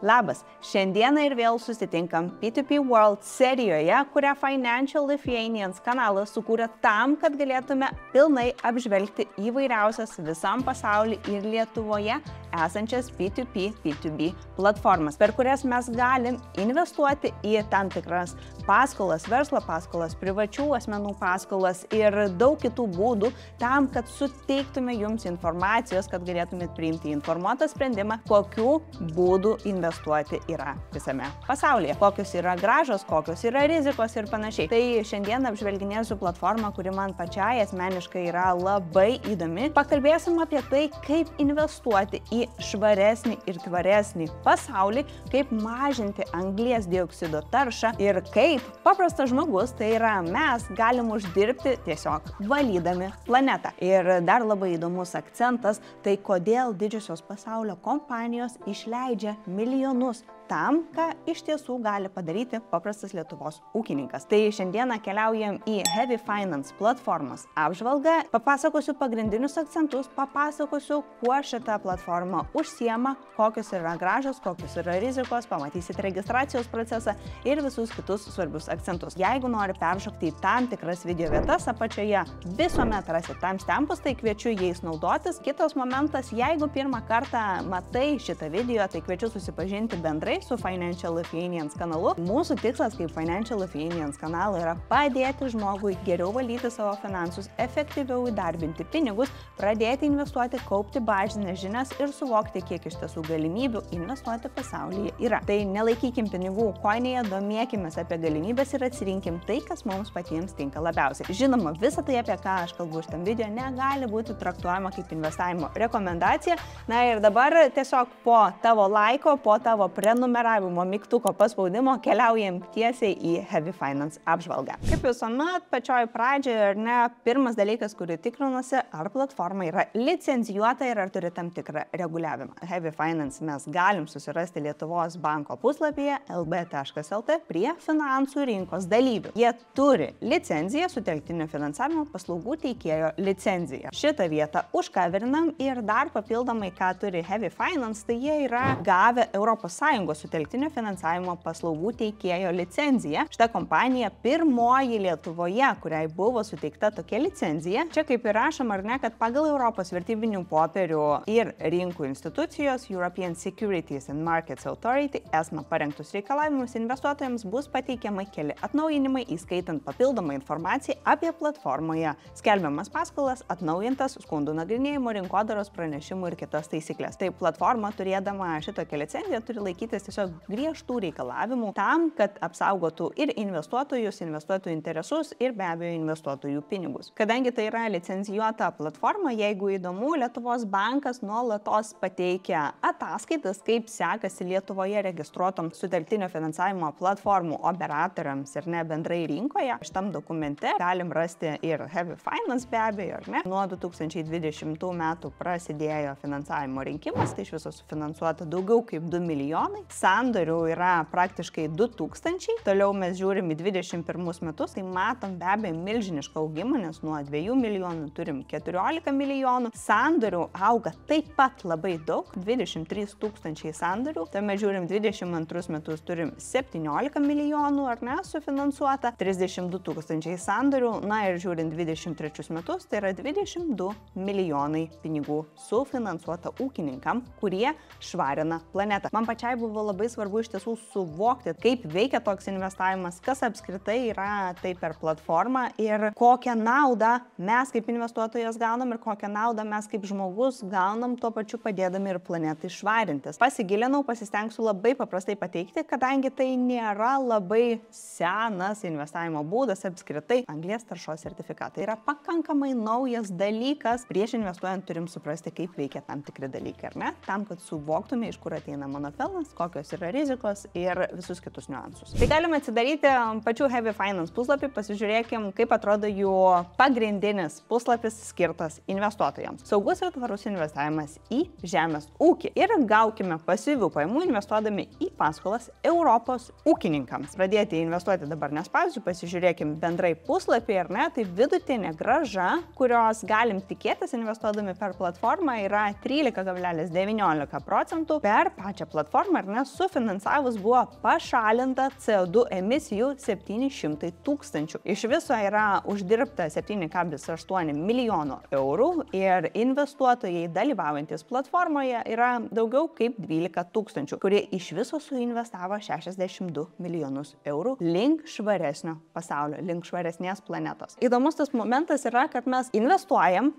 Labas, šiandieną ir vėl susitinkam P2P World serijoje, kurią Financial Lithuanians kanalas sukūrė tam, kad galėtume pilnai apžvelgti įvairiausias visam pasaulyje ir Lietuvoje esančias P2P, P2B platformas, per kurias mes galim investuoti į tam tikras paskolas, verslo paskolas, privačių asmenų paskolas ir daug kitų būdų tam, kad suteiktume jums informacijos, kad galėtumėt priimti informuotą sprendimą, kokių būdų investuoti yra visame pasaulyje, kokios yra grąžos, kokios yra rizikos ir panašiai. Tai šiandien apžvelginėsiu platformą, kuri man pačiai asmeniškai yra labai įdomi. Pakalbėsim apie tai, kaip investuoti į švaresnį ir tvaresnį pasaulį, kaip mažinti anglies dioksido taršą ir kaip paprastas žmogus, tai yra mes, galim uždirbti tiesiog valydami planetą. Ir dar labai įdomus akcentas, tai kodėl didžiosios pasaulio kompanijos išleidžia milijonus tam, ką iš tiesų gali padaryti paprastas Lietuvos ūkininkas. Tai šiandieną keliaujam į Heavy Finance platformos apžvalgą, papasakosiu pagrindinius akcentus, papasakosiu, kuo šita platforma užsiema, kokios yra grąžos, kokios yra rizikos, pamatysit registracijos procesą ir visus kitus svarbius akcentus. Jeigu nori peršokti į tam tikras video vietas, apačioje visuomet rasit timestampus, tai kviečiu jais naudotis. Kitas momentas, jeigu pirmą kartą matai šitą video, tai kviečiu susipažinti bendrai su Financial Lithuanians kanalu. Mūsų tikslas kaip Financial Lithuanians kanalo yra padėti žmogui geriau valdyti savo finansus, efektyviau įdarbinti pinigus, pradėti investuoti, kaupti bazinės žinias ir suvokti, kiek iš tiesų galimybių investuoti pasaulyje yra. Tai nelaikykim pinigų koinėje, domėkimės apie galimybės ir atsirinkim tai, kas mums patiems tinka labiausiai. Žinoma, visa tai, apie ką aš kalbu šitam video, negali būti traktuojama kaip investavimo rekomendacija. Na ir dabar tiesiog po tavo laiko, po tavo prenumeravimo mygtuko paspaudimo keliaujam tiesiai į Heavy Finance apžvalgą. Kaip visuomet, pačioj pradžioje, ar ne, pirmas dalykas, kurį tikrinuosi, ar platforma yra licencijuota ir ar turi tam tikrą reguliavimą. Heavy Finance mes galim susirasti Lietuvos banko puslapyje lb.lt prie finansų rinkos dalyvių. Jie turi licenciją, sutelktinio finansavimo paslaugų teikėjo licenciją. Šitą vietą užkaverinam ir dar papildomai, ką turi Heavy Finance, tai jie yra gavę ES sutelktinio finansavimo paslaugų teikėjo licenciją. Šita kompanija pirmoji Lietuvoje, kuriai buvo suteikta tokia licencija. Čia kaip ir rašom, ar ne, kad pagal Europos vertybinių popierių ir rinkų institucijos European Securities and Markets Authority ESMA parengtus reikalavimus investuotojams bus pateikiamai keli atnaujinimai, įskaitant papildomą informaciją apie platformoje skelbiamas paskolas, atnaujintas skundų nagrinėjimo, rinkodaros pranešimų ir kitas taisyklės. Tai platforma, turėdama šitokią licenciją, turi laikytis tiesiog griežtų reikalavimų tam, kad apsaugotų ir investuotojus, investuotojų interesus ir be abejo investuotojų pinigus. Kadangi tai yra licencijuota platforma, jeigu įdomu, Lietuvos bankas nuolatos pateikia ataskaitas, kaip sekasi Lietuvoje registruotom sutelktinio finansavimo platformų operatoriams ir ne bendrai rinkoje. Šitam dokumente galim rasti ir Heavy Finance be abejo, ar ne? Nuo 2020 metų prasidėjo finansavimo rinkimas, tai iš viso sufinansuota daugiau kaip 2 milijonai. Sandorių yra praktiškai 2000. Toliau mes žiūrim į 21 metus, tai matom be abejo milžinišką augimą, nes nuo 2 milijonų turim 14 milijonų. Sandorių auga taip pat labai daug, 23 tūkstančiai sandorių. Tuomet žiūrim 22 metus turim 17 milijonų, ar ne, sufinansuota, 32 tūkstančiai sandorių. Na ir žiūrint 23 metus, tai yra 22 milijonai pinigų sufinansuota ūkininkam, kurie švarina planetą. Man pačiai buvo labai svarbu iš tiesų suvokti, kaip veikia toks investavimas, kas apskritai yra tai per platformą ir kokią naudą mes kaip investuotojas gaunam ir kokią naudą mes kaip žmogus gaunam, tuo pačiu padėdami ir planetai švarintis. Pasigilinau, pasistengsiu labai paprastai pateikti, kadangi tai nėra labai senas investavimo būdas apskritai. Anglies taršos sertifikatai yra pakankamai naujas dalykas. Prieš investuojant turim suprasti, kaip veikia tam tikri dalykai, ar ne? Tam, kad suvoktume, iš kur ateina mano pelnas, kokios yra rizikos ir visus kitus niuansus. Tai galime atsidaryti pačių Heavy Finance puslapį, pasižiūrėkim, kaip atrodo jų pagrindinis puslapis skirtas investuotojams. Saugus ir tvarus investavimas į žemės ūkį. Ir gaukime pasyvių pajamų investuodami į paskolas Europos ūkininkams. Pradėti investuoti dabar nespaudžiu, pasižiūrėkim bendrai puslapį, ar ne, tai vidutinė grąža, kurios galim tikėtis investuodami per platformą, yra 13,19% per pačią platformą, ar ne, sufinansavus buvo pašalinta CO2 emisijų 700 000. Iš viso yra uždirbta 7,8 milijono eurų ir investuotojai dalyvaujantis platformoje yra daugiau kaip 12 000, kurie iš viso suinvestavo 62 milijonus eurų link švaresnio pasaulio, link švaresnės planetos. Įdomus tas momentas yra, kad mes investuojam,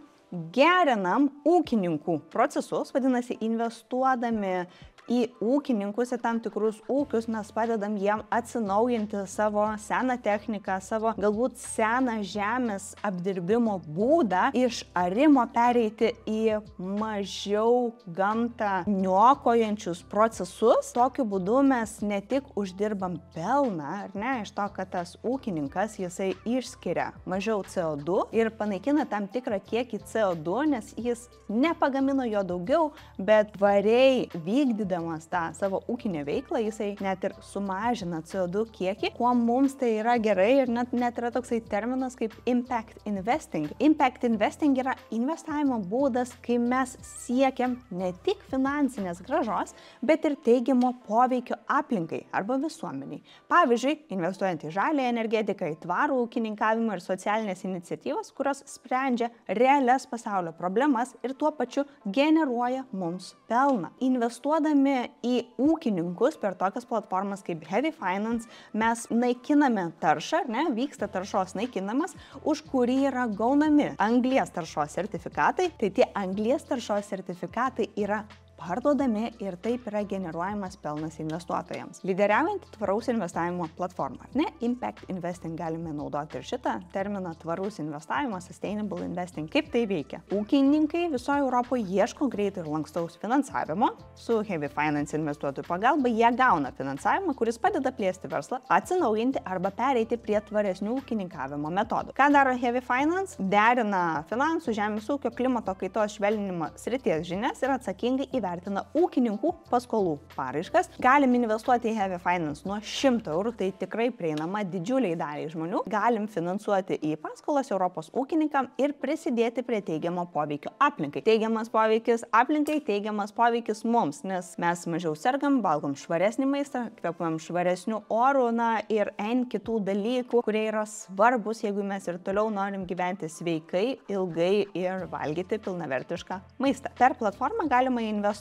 gerinam ūkininkų procesus, vadinasi, investuodami į ūkininkus, į tam tikrus ūkius, mes padedam jiem atsinaujinti savo seną techniką, savo galbūt seną žemės apdirbimo būdą, iš arimo pereiti į mažiau gamtą niokojančius procesus. Tokiu būdu mes ne tik uždirbam pelną, ar ne, iš to, kad tas ūkininkas jisai išskiria mažiau CO2 ir panaikina tam tikrą kiekį CO2, nes jis nepagamino jo daugiau, bet tvariai vykdydamas tą savo ūkinę veiklą, jisai net ir sumažina CO2 kiekį, kuo mums tai yra gerai ir net yra toksai terminas kaip impact investing. Impact investing yra investavimo būdas, kai mes siekiam ne tik finansinės grąžos, bet ir teigiamo poveikio aplinkai arba visuomeniai. Pavyzdžiui, investuojant į žalią energetiką, į tvarų ūkininkavimą ir socialinės iniciatyvas, kurios sprendžia realias pasaulio problemas ir tuo pačiu generuoja mums pelną. Investuodami į ūkininkus per tokias platformas kaip Heavy Finance mes naikiname taršą, ne, vyksta taršos naikinamas, už kurį yra gaunami anglies taršos sertifikatai, tai tie anglies taršos sertifikatai yra parduodami ir taip yra generuojamas pelnas investuotojams. Lyderiaujant tvaraus investavimo platformą, ne, impact investing galime naudoti ir šitą terminą tvarus investavimas, sustainable investing. Kaip tai veikia? Ūkininkai visoje Europoje ieško greito ir lankstaus finansavimo. Su Heavy Finance investuotojų pagalba jie gauna finansavimą, kuris padeda plėsti verslą, atsinaujinti arba pereiti prie tvaresnių ūkininkavimo metodų. Ką daro Heavy Finance? Derina finansų, žemės ūkio, klimato kaitos švelninimo srities žinias ir atsakingai įvertina ūkininkų paskolų paraiškas. Galim investuoti į Heavy Finance nuo 100 eurų, tai tikrai prieinama didžiuliai daliai žmonių. Galim finansuoti į paskolas Europos ūkininkam ir prisidėti prie teigiamo poveikio aplinkai. Teigiamas poveikis aplinkai, teigiamas poveikis mums, nes mes mažiau sergam, valgom švaresnį maistą, kvėpuojam švaresnių orų, na ir N kitų dalykų, kurie yra svarbus, jeigu mes ir toliau norim gyventi sveikai, ilgai ir valgyti pilnavertišką maistą. Per platformą galima investuoti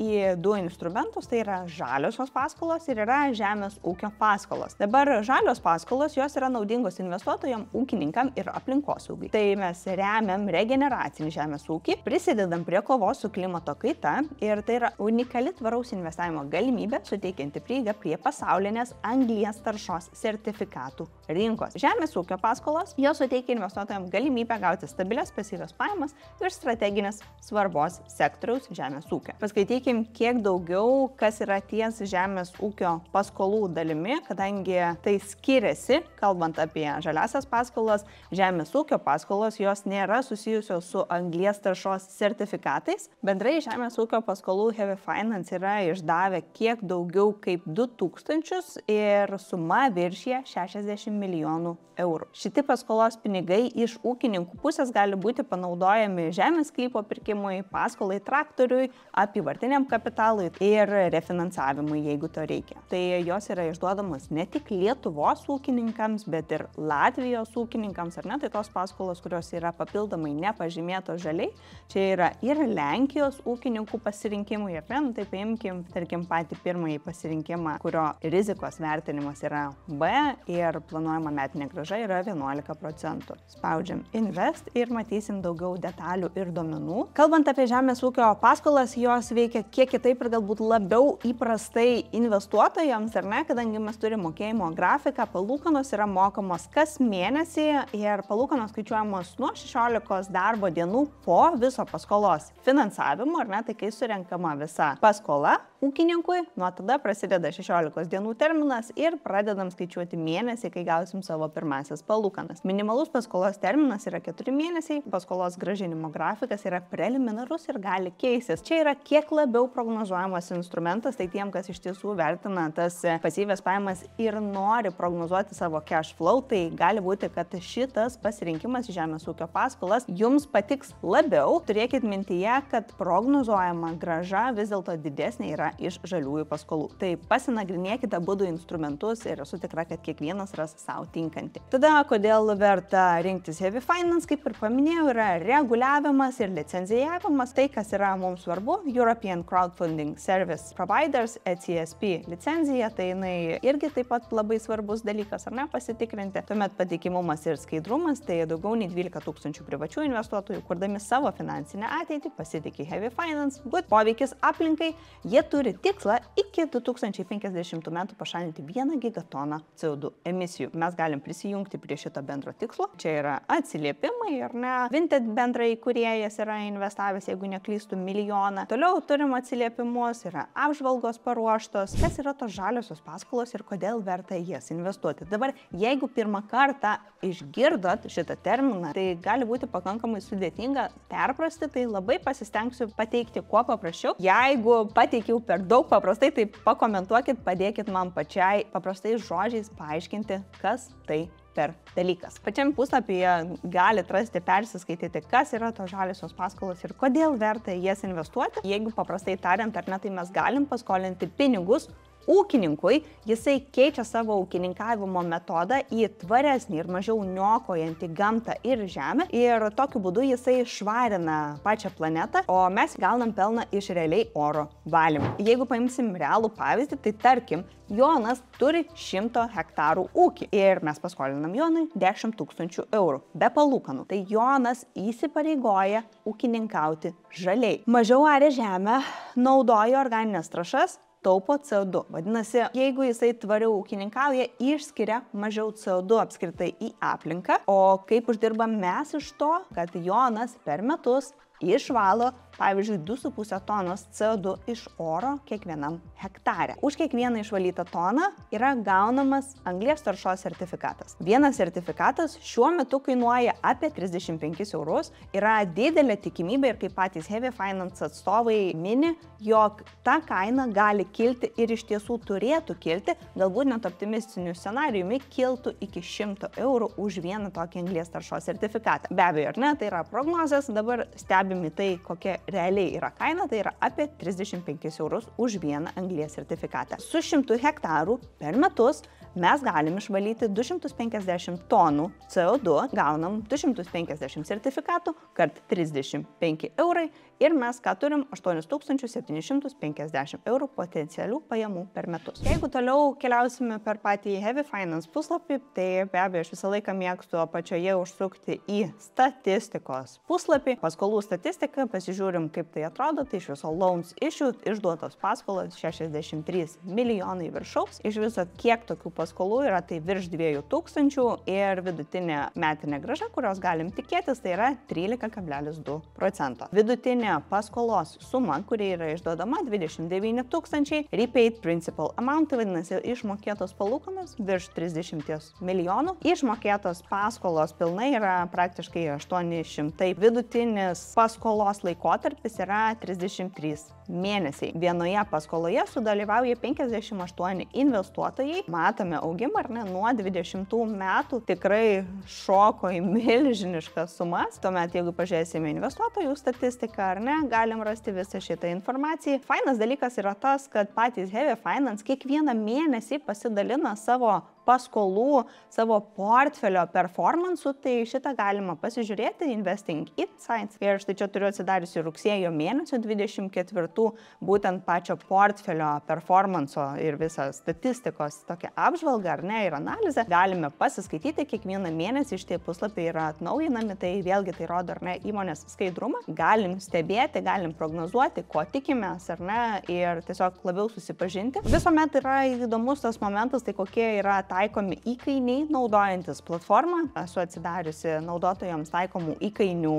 į du instrumentus, tai yra žaliosios paskolos ir yra žemės ūkio paskolos. Dabar žalios paskolos, jos yra naudingos investuotojams, ūkininkam ir aplinkosaugai. Tai mes remiam regeneracinį žemės ūkį, prisidedam prie kovos su klimato kaita ir tai yra unikali tvaraus investavimo galimybė, suteikianti prieigą prie pasaulinės anglies taršos sertifikatų rinkos. Žemės ūkio paskolos, jos suteikia investuotojams galimybę gauti stabilias pasyvias pajamas iš strateginės svarbos sektoriaus žemės ūkio. Paskaitykim kiek daugiau, kas yra ties žemės ūkio paskolų dalimi, kadangi tai skiriasi, kalbant apie žaliasias paskolas, žemės ūkio paskolos, jos nėra susijusios su anglies taršos sertifikatais. Bendrai žemės ūkio paskolų Heavy Finance yra išdavę kiek daugiau kaip 2000 ir suma viršija 60 milijonų eurų. Šitie paskolos pinigai iš ūkininkų pusės gali būti panaudojami žemės sklypo pirkimui, paskolai traktoriui, apyvartiniam kapitalui ir refinansavimui, jeigu to reikia. Tai jos yra išduodamos ne tik Lietuvos ūkininkams, bet ir Latvijos ūkininkams, ar ne, tai tos paskolos, kurios yra papildomai nepažymėtos žaliai, čia yra ir Lenkijos ūkininkų pasirinkimui, ir ne, tai paimkim, tarkim, patį pirmąjį pasirinkimą, kurio rizikos vertinimas yra B ir planuojama metinė grąža yra 11%. Spaudžiam Invest ir matysim daugiau detalių ir duomenų. Kalbant apie žemės ūkio paskolas, jos veikia kiek kitaip ir galbūt labiau įprastai investuotojams, ar ne, kadangi mes turime mokėjimo grafiką, palūkanos yra mokamos kas mėnesį ir palūkanos skaičiuojamos nuo 16 darbo dienų po viso paskolos finansavimo, ar ne, tai kai surenkama visa paskola ūkininkui, nuo tada prasideda 16 dienų terminas ir pradedam skaičiuoti mėnesį, kai gausim savo pirmasias palūkanas. Minimalus paskolos terminas yra 4 mėnesiai, paskolos grąžinimo grafikas yra preliminarus ir gali keistis. Čia yra kiek labiau prognozuojamas instrumentas, tai tiem, kas iš tiesų vertina tas pasyvias pajamas ir nori prognozuoti savo cash flow, tai gali būti, kad šitas pasirinkimas žemės ūkio paskolas jums patiks labiau. Turėkit mintyje, kad prognozuojama grąža vis dėlto didesnė yra yra iš žaliųjų paskolų. Tai pasinagrinėkite būdų instrumentus ir esu tikra, kad kiekvienas ras savo tinkantį. Tada, kodėl verta rinktis Heavy Finance, kaip ir paminėjau, yra reguliavimas ir licenzijavimas. Tai, kas yra mums svarbu, European Crowdfunding Service Providers, ECSP licenzija, tai jinai irgi taip pat labai svarbus dalykas, ar ne, pasitikrinti. Tuomet patikimumas ir skaidrumas, tai daugiau nei 12 000 privačių investuotojų, kurdami savo finansinę ateitį, pasitikė Heavy Finance. Good poveikis aplinkai, jie turi tikslą iki 2050 metų pašalinti 1 gigatoną CO2 emisijų. Mes galim prisijungti prie šito bendro tikslo. Čia yra atsiliepimai, ar ne? Vinted bendrai įkūrėjas yra investavęs, jeigu neklystų, 1 milijoną. Toliau turim atsiliepimus, yra apžvalgos paruoštos, kas yra tos žaliosios paskolos ir kodėl verta jas investuoti. Dabar, jeigu pirmą kartą išgirdot šitą terminą, tai gali būti pakankamai sudėtinga perprasti, tai labai pasistengsiu pateikti kuo paprasčiau. Jeigu pateikiau per daug paprastai, tai pakomentuokit, padėkit man pačiai paprastais žodžiais paaiškinti, kas tai per dalykas. Pačiam puslapyje galite rasti, persiskaityti, kas yra tos žaliosios paskolos ir kodėl verta jas investuoti. Jeigu paprastai tariant, ar ne, tai mes galim paskolinti pinigus ūkininkui, jisai keičia savo ūkininkavimo metodą į tvaresnį ir mažiau niokojantį gamtą ir žemę ir tokiu būdu jisai švarina pačią planetą, o mes gaunam pelną iš realiai oro valymo. Jeigu paimsim realų pavyzdį, tai tarkim, Jonas turi 100 hektarų ūkį ir mes paskolinam Jonui 10 000 eurų be palūkanų. Tai Jonas įsipareigoja ūkininkauti žaliai. Mažiau aria žemę, naudoja organinės trąšas, taupo CO2. Vadinasi, jeigu jisai tvariau ūkininkauja, išskiria mažiau CO2 apskritai į aplinką, o kaip uždirbam mes iš to, kad Jonas per metus išvalo, pavyzdžiui, 2,5 tonos CO2 iš oro kiekvienam hektare. Už kiekvieną išvalytą toną yra gaunamas anglies taršos sertifikatas. Vienas sertifikatas šiuo metu kainuoja apie 35 eurus. Yra didelė tikimybė ir kaip patys Heavy Finance atstovai mini, jog ta kaina gali kilti ir iš tiesų turėtų kilti, galbūt net optimistiniu scenarijumi kiltų iki 100 eurų už vieną tokį anglies taršos sertifikatą. Be abejo, ar ne, tai yra prognozės, dabar stebimi tai, kokia realiai yra kaina, tai yra apie 35 eurus už vieną anglies sertifikatą. Su 100 hektarų per metus mes galim išvalyti 250 tonų CO2, gaunam 250 sertifikatų, kart 35 eurai ir mes ką turim 8750 eurų potencialių pajamų per metus. Jeigu toliau keliausime per patį Heavy Finance puslapį, tai be abejo aš visą laiką mėgstu apačioje užsukti į statistikos puslapį, paskolų statistiką, pasižiūrim kaip tai atrodo, tai iš viso loans issued, išduotos paskolos 63 milijonai viršaus, iš viso kiek tokių paskolų yra, tai virš 2000 ir vidutinė metinė grąža, kurios galim tikėtis, tai yra 13,2%. Vidutinė paskolos suma, kuri yra išduodama 29 000, repaid principal amount, tai vadinasi išmokėtos palūkanos virš 30 milijonų, išmokėtos paskolos pilnai yra praktiškai 800, vidutinis paskolos laikotarpis yra 33 mėnesiai. Vienoje paskoloje sudalyvauja 58 investuotojai, matome augimą, ar ne, nuo 20 metų tikrai šoko į milžiniškas sumas, tuomet jeigu pažiūrėsime investuotojų statistiką, ar ne, galim rasti visą šitą informaciją. Fainas dalykas yra tas, kad patys Heavy Finance kiekvieną mėnesį pasidalina savo paskolų, savo portfelio performansų, tai šitą galima pasižiūrėti Investing Insights. Ir štai čia turiu atsidariusi rugsėjo mėnesio 24 būtent pačio portfelio performanso ir visą statistikos tokią apžvalgą, ar ne, ir analizę. Galime pasiskaityti kiekvieną mėnesį, šitie puslapiai yra atnaujinami, tai vėlgi tai rodo, ar ne, įmonės skaidrumą. Galim stebėti, galim prognozuoti, ko tikimės, ar ne, ir tiesiog labiau susipažinti. Visuomet yra įdomus tas momentas, tai kokie yra taikomi įkainiai naudojantis platformą. Esu atsidariusi naudotojams taikomų įkainių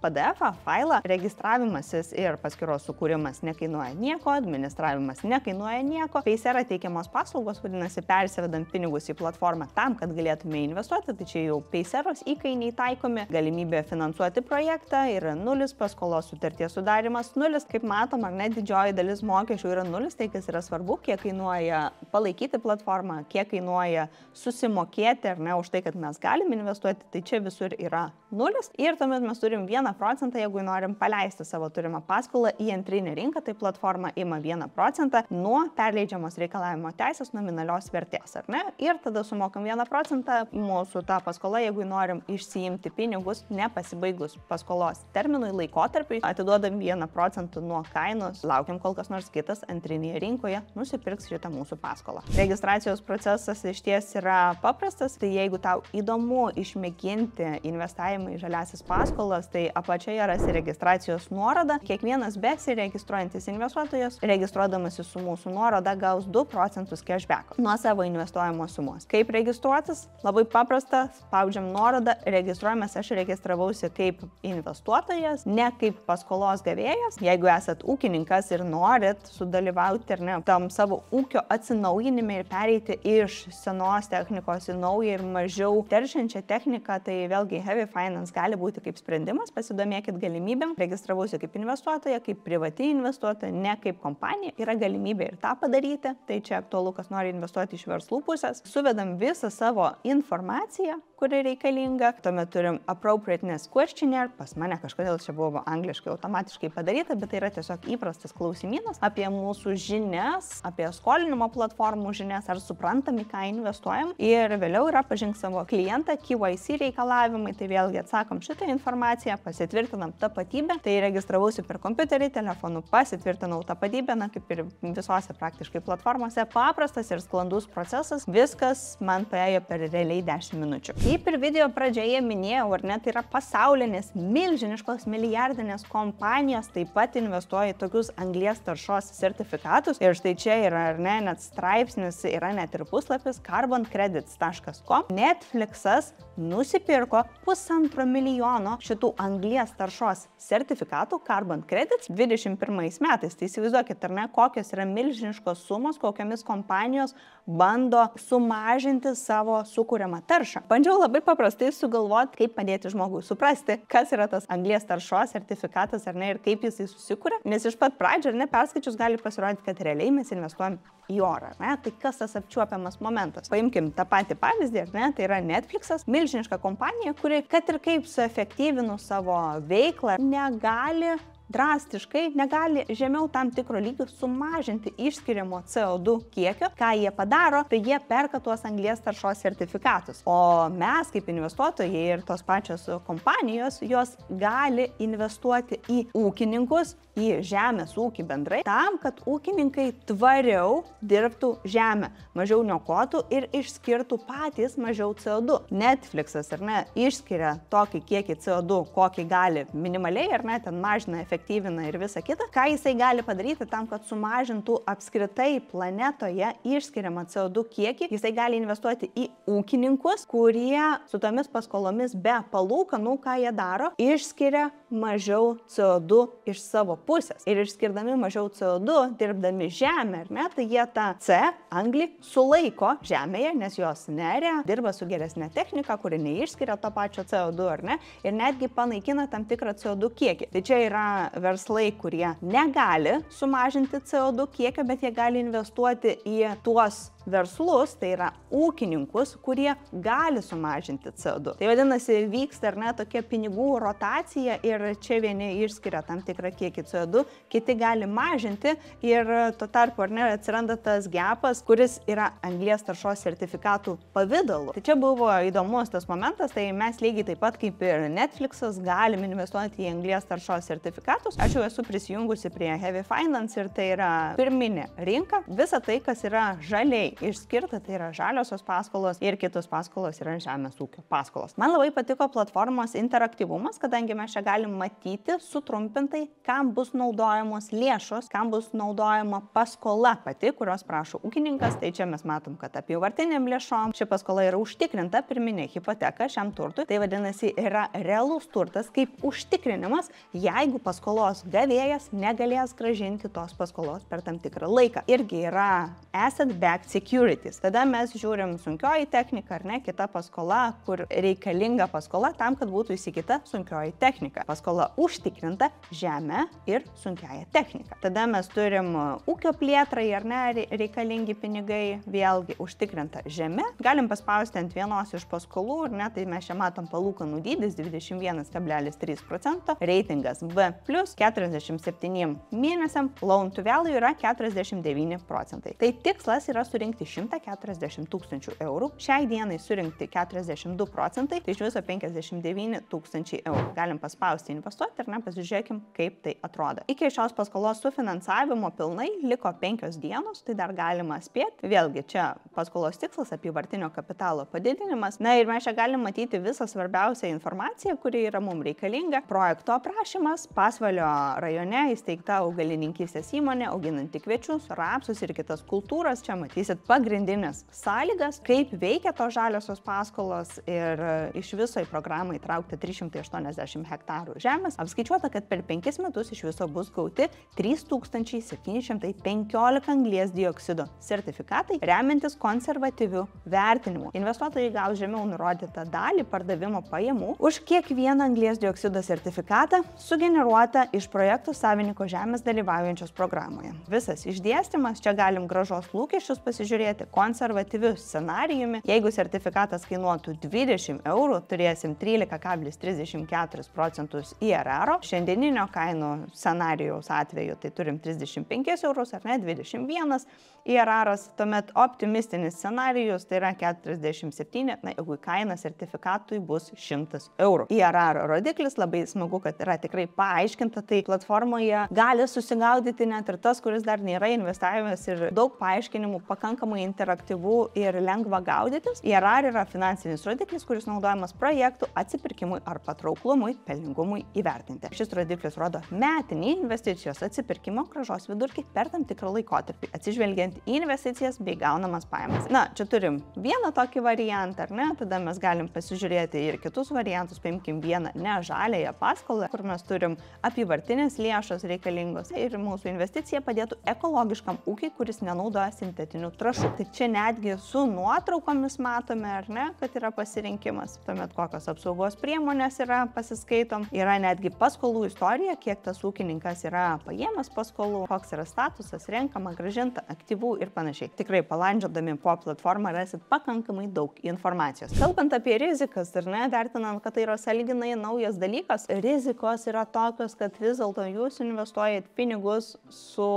PDF-ą, failą. Registravimasis ir paskyros sukūrimas nekainuoja nieko, administravimas nekainuoja nieko. Paysera teikiamos paslaugos, vadinasi, persivedant pinigus į platformą tam, kad galėtume investuoti, tai čia jau Payseros įkainiai taikomi, galimybė finansuoti projektą yra 0, paskolos sutarties sudarimas 0. Kaip matom, ar ne, didžioji dalis mokesčių yra 0, tai kas yra svarbu, kiek kainuoja palaikyti platformą, kiek kainuoja kainuoja susimokėti ar ne už tai, kad mes galim investuoti, tai čia visur yra 0. Ir tuomet mes turim 1%, jeigu norim paleisti savo turimą paskolą į antrinę rinką, tai platforma ima 1% nuo perleidžiamos reikalavimo teisės nominalios vertės, ar ne? Ir tada sumokam 1% mūsų tą paskolą, jeigu norim išsiimti pinigus nepasibaigus paskolos terminui laikotarpiui, atiduodam 1% nuo kainos, laukiam kol kas nors kitas antrinėje rinkoje nusipirks šitą mūsų paskolą. Registracijos procesas iš ties yra paprastas, tai jeigu tau įdomu išmėginti investavimą į žaliasis paskolas, tai apačioje rasi registracijos nuorodą. Kiekvienas besiregistruojantis investuotojas, registruodamasis su mūsų nuoroda, gaus 2% cashback nuo savo investuojamos sumos. Kaip registruotis? Labai paprasta, spaudžiam nuorodą, registruojamės, aš registravausi kaip investuotojas, ne kaip paskolos gavėjas. Jeigu esat ūkininkas ir norit sudalyvauti ar ne tam savo ūkio atsinaujinime ir pereiti iš senos technikos į naują ir mažiau teršiančią techniką, tai vėlgi Heavy Finance gali būti kaip sprendimas, pasidomėkit galimybėm. Registravausi kaip investuotoja, kaip privati investuotoja, ne kaip kompanija. Yra galimybė ir tą padaryti, tai čia aktualu, kas nori investuoti iš verslų pusės. Suvedam visą savo informaciją, kuri reikalinga. Tuomet turim appropriateness questionnaire, pas mane kažkodėl čia buvo angliškai automatiškai padaryta, bet tai yra tiesiog įprastas klausimynas apie mūsų žinias, apie skolinimo platformų žinias, ar suprantam, į ką investuojam. Ir vėliau yra pažink savo klientą, KYC reikalavimai, tai vėlgi atsakom šitą informaciją, pasitvirtinam tapatybę, tai registravausi per kompiuterį, telefonu, pasitvirtinau tapatybę, na kaip ir visose praktiškai platformose, paprastas ir sklandus procesas, viskas man paėjo per realiai 10 minučių. Kaip ir video pradžioje minėjau, ar ne, tai yra pasaulinės milžiniškos milijardinės kompanijos, taip pat investuoja į tokius anglies taršos sertifikatus. Ir štai čia yra, ar ne, net straipsnis, yra net ir puslapis carboncredits.com. Netflixas nusipirko 1,5 milijono šitų anglies taršos sertifikatų Carbon Credits 21 metais. Tai įsivaizduokit, ar ne, kokios yra milžiniškos sumos, kokiamis kompanijos bando sumažinti savo sukuriamą taršą. Bandžiau labai paprastai sugalvoti, kaip padėti žmogui suprasti, kas yra tas anglies taršos sertifikatas, ar ne, ir kaip jisai susikuria. Nes iš pat pradžio, ar ne, perskaičius gali pasirodyti, kad realiai mes investuojam į orą, ne? Tai kas tas apčiuopiamas momentas? Paimkim tą patį pavyzdį, ar ne? Tai yra Netflixas, milžiniška kompanija, kuri, kad ir kaip suefektyvinus savo veiklą, negali žemiau tam tikro lygio sumažinti išskiriamo CO2 kiekio. Ką jie padaro, tai jie perka tuos anglies taršos sertifikatus. O mes kaip investuotojai ir tos pačios kompanijos, jos gali investuoti į ūkininkus, į žemės ūkį bendrai, tam, kad ūkininkai tvariau dirbtų žemę, mažiau niokotų ir išskirtų patys mažiau CO2. Netflixas, ar ne, išskiria tokį kiekį CO2, kokį gali minimaliai, ar ne, ten mažina, efektyvina ir visa kita. Ką jisai gali padaryti tam, kad sumažintų apskritai planetoje išskiriamą CO2 kiekį, jisai gali investuoti į ūkininkus, kurie su tomis paskolomis be palūkanų, ką jie daro, išskiria mažiau CO2 iš savo pusės. Ir išskirdami mažiau CO2, dirbdami žemę, ar ne, tai jie tą C anglį sulaiko žemėje, nes jos neria, dirba su geresnė technika, kuri neišskiria to pačio CO2, ar ne, ir netgi panaikina tam tikrą CO2 kiekį. Tai čia yra verslai, kurie negali sumažinti CO2 kiekio, bet jie gali investuoti į tuos verslus, tai yra ūkininkus, kurie gali sumažinti CO2. Tai vadinasi, vyksta, ar ne, tokia pinigų rotacija ir čia vieni išskiria tam tikrą kiekį CO2, kiti gali mažinti ir tuo tarpu, ar ne, atsiranda tas gapas, kuris yra anglies taršos sertifikatų pavidalu. Tai čia buvo įdomus tas momentas, tai mes lygiai taip pat kaip ir Netflixas galim investuoti į anglies taršos sertifikatus. Aš jau esu prisijungusi prie Heavy Finance ir tai yra pirminė rinka. Visa tai, kas yra žaliai išskirta, tai yra žaliosios paskolos ir kitos paskolos yra žemės ūkio paskolos. Man labai patiko platformos interaktyvumas, kadangi mes čia galim matyti sutrumpintai, kam bus naudojamos lėšos, kam bus naudojama paskola pati, kurios prašo ūkininkas. Tai čia mes matom, kad apyvartiniam lėšom ši paskola yra užtikrinta, pirminė hipoteka šiam turtui. Tai vadinasi, yra realus turtas kaip užtikrinimas, jeigu paskolos gavėjas negalės grąžinti tos paskolos per tam tikrą laiką. Irgi yra asset-backed securities. Tada mes žiūrim sunkioji technika, ar ne, kita paskola, kur reikalinga paskola tam, kad būtų įsigyta sunkioji technika. paskola užtikrinta žemė ir sunkiaja technika. Tada mes turim ūkio plėtrai ar ne reikalingi pinigai, vėlgi užtikrinta žemė. Galim paspausti ant vienos iš paskolų, ar ne, tai mes čia matom palūkanų dydis 21,3%, reitingas B+, 47 mėnesiam, loan to value yra 49%. Tai tikslas yra surinkti 140 000 eurų, šiai dienai surinkti 42 procentai, tai iš viso 59 000 eurų. Galim paspausti investuoti ir pasižiūrėkim, kaip tai atrodo. Iki šios paskolos sufinansavimo pilnai liko 5 dienos, tai dar galima spėti. Vėlgi, čia paskolos tikslas apyvartinio kapitalo padidinimas. Na ir mes čia galim matyti visą svarbiausią informaciją, kuri yra mums reikalinga. Projekto aprašymas, Pasvalio rajone įsteigta augalininkystės įmonė, auginanti kviečius, rapsus ir kitas kultūras. Čia matysit pagrindinės sąlygas, kaip veikia tos žaliosios paskolos ir iš viso į programą įtraukta 380 hektarų žemės. Apskaičiuota, kad per 5 metus iš viso bus gauti 3715 anglies dioksido sertifikatai, remiantis konservatyvių vertinimų. Investuotojai gaus žemiau nurodytą dalį pardavimo pajamų už kiekvieną anglies dioksido sertifikatą sugeneruotą iš projekto savininko žemės dalyvaujančios programoje. Visas išdėstymas, čia galim grąžos lūkesčius pasižiūrėti konservatyviu scenarijumi. Jeigu sertifikatas kainuotų 20 eurų, turėsim 13,34% IRR. Šiandieninio kainų scenarijaus atveju tai turim 35 eurus ar ne, 21 IRR. Tuomet optimistinis scenarijus tai yra 47, na jeigu kaina sertifikatui bus 100 eurų. IRR rodiklis labai smagu, kad yra tikrai paaiškinta, tai platformoje gali susigaudyti net ir tas, kuris dar nėra investavęs ir daug paaiškinimų, pakankamai interaktyvų ir lengva gaudytis. IRR yra finansinis rodiklis, kuris naudojamas projektų atsipirkimui ar patrauklumui, pelningumui įvertinti. Šis rodiklis rodo metinį investicijos atsipirkimo grąžos vidurkį per tam tikrą laikotarpį, atsižvelgiant į investicijas bei gaunamas pajamas. Na, čia turim vieną tokį variantą, ar ne? Tada mes galim pasižiūrėti ir kitus variantus. Paimkim vieną ne žaliąją paskolą, kur mes turim apyvartinės lėšos reikalingos ir mūsų investicija padėtų ekologiškam ūkiui, kuris nenaudoja sintetinių trąšų. Tai čia netgi su nuotraukomis matome, ar ne, kad yra pasirinkimas. Tuomet kokios apsaugos priemonės yra pasiskaitom. Yra netgi paskolų istorija, kiek tas ūkininkas yra paėmęs paskolų, koks yra statusas, renkama, grąžinta, aktyvų ir panašiai. Tikrai palandžiodami po platformą rasit pakankamai daug informacijos. Kalbant apie rizikas, ar ne, vertinant, kad tai yra sąlyginai naujas dalykas, rizikos yra tokios, kad vis dėlto jūs investuojat pinigus su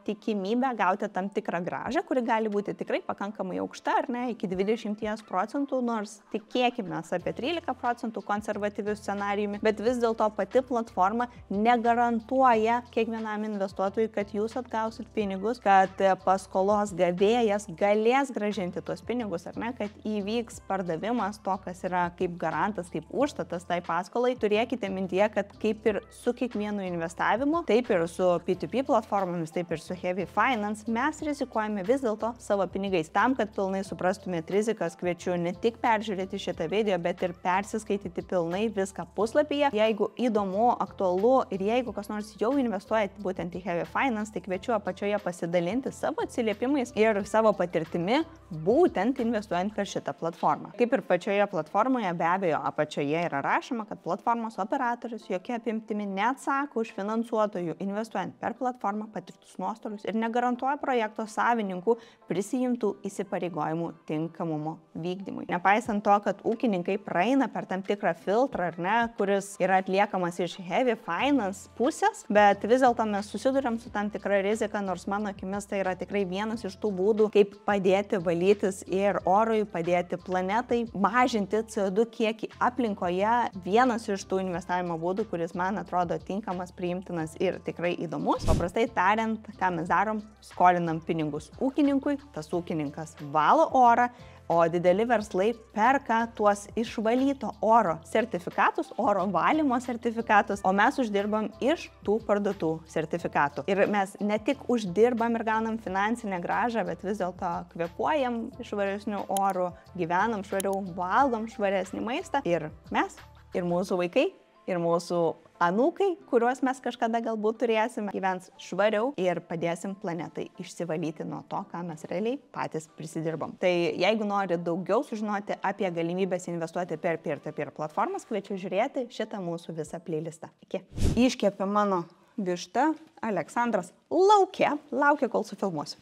tikimybė gauti tam tikrą grąžą, kuri gali būti tikrai pakankamai aukšta, ar ne, iki 20%, nors tikėkime apie 13% konservatyvių scenarijumi, bet vis dėlto pati platforma negarantuoja kiekvienam investuotojui, kad jūs atgausit pinigus, kad paskolos gavėjas galės grąžinti tuos pinigus, ar ne, kad įvyks pardavimas to, kas yra kaip garantas, kaip užstatas tai paskolai. Turėkite mintyje, kad kaip ir su kiekvienu investavimu, taip ir su P2P platformomis, taip ir su Heavy Finance, mes rizikuojame vis dėlto savo pinigais. Tam, kad pilnai suprastumėt rizikas, kviečiu ne tik peržiūrėti šitą video, bet ir persiskaityti pilnai viską puslapyje. Jeigu įdomu, aktualu ir jeigu kas nors jau investuojat būtent į Heavy Finance, tai kviečiu apačioje pasidalinti savo atsiliepimais ir savo patirtimi, būtent investuojant per šitą platformą. Kaip ir pačioje platformoje, be abejo, apačioje yra rašoma, kad platformos operatorius jokia apimtimi neatsako už finansuotojų investuojant per platformą patirtus nuostolius ir negarantuoja projekto savininkų prisijimtų įsipareigojimų tinkamumo vykdymui. Nepaisant to, kad ūkininkai praeina per tam tikrą filtrą, ar ne, kuris yra atliekamas iš Heavy Finance pusės, bet vis dėlto mes susiduriam su tam tikra rizika, nors mano akimis tai yra tikrai vienas iš tų būdų, kaip padėti valytis ir orui, padėti planetai, mažinti CO2 kiekį aplinkoje. Vienas iš tų investavimo būdų, kuris man atrodo tinkamas, priimtinas ir tikrai įdomus. Paprastai tariant, ką mes darom, skolinam pinigus ūkininkui, tas ūkininkas valo orą, o dideli verslai perka tuos išvalyto oro sertifikatus, oro valymo sertifikatus, o mes uždirbam iš tų parduotų sertifikatų. Ir mes ne tik uždirbam ir gaunam finansinę grąžą, bet vis dėlto kvėpuojam švaresniu oru, gyvenam švariau, valgom švaresnį maistą ir mes, ir mūsų vaikai, ir mūsų anūkai, kuriuos mes kažkada galbūt turėsime, gyvens švariau ir padėsim planetai išsivalyti nuo to, ką mes realiai patys prisidirbom. Tai jeigu nori daugiau sužinoti apie galimybės investuoti per peer-to-peer platformas, kviečiu žiūrėti šitą mūsų visą playlistą. Iki. Iškepė mano višta Aleksandras laukia, kol sufilmuosiu.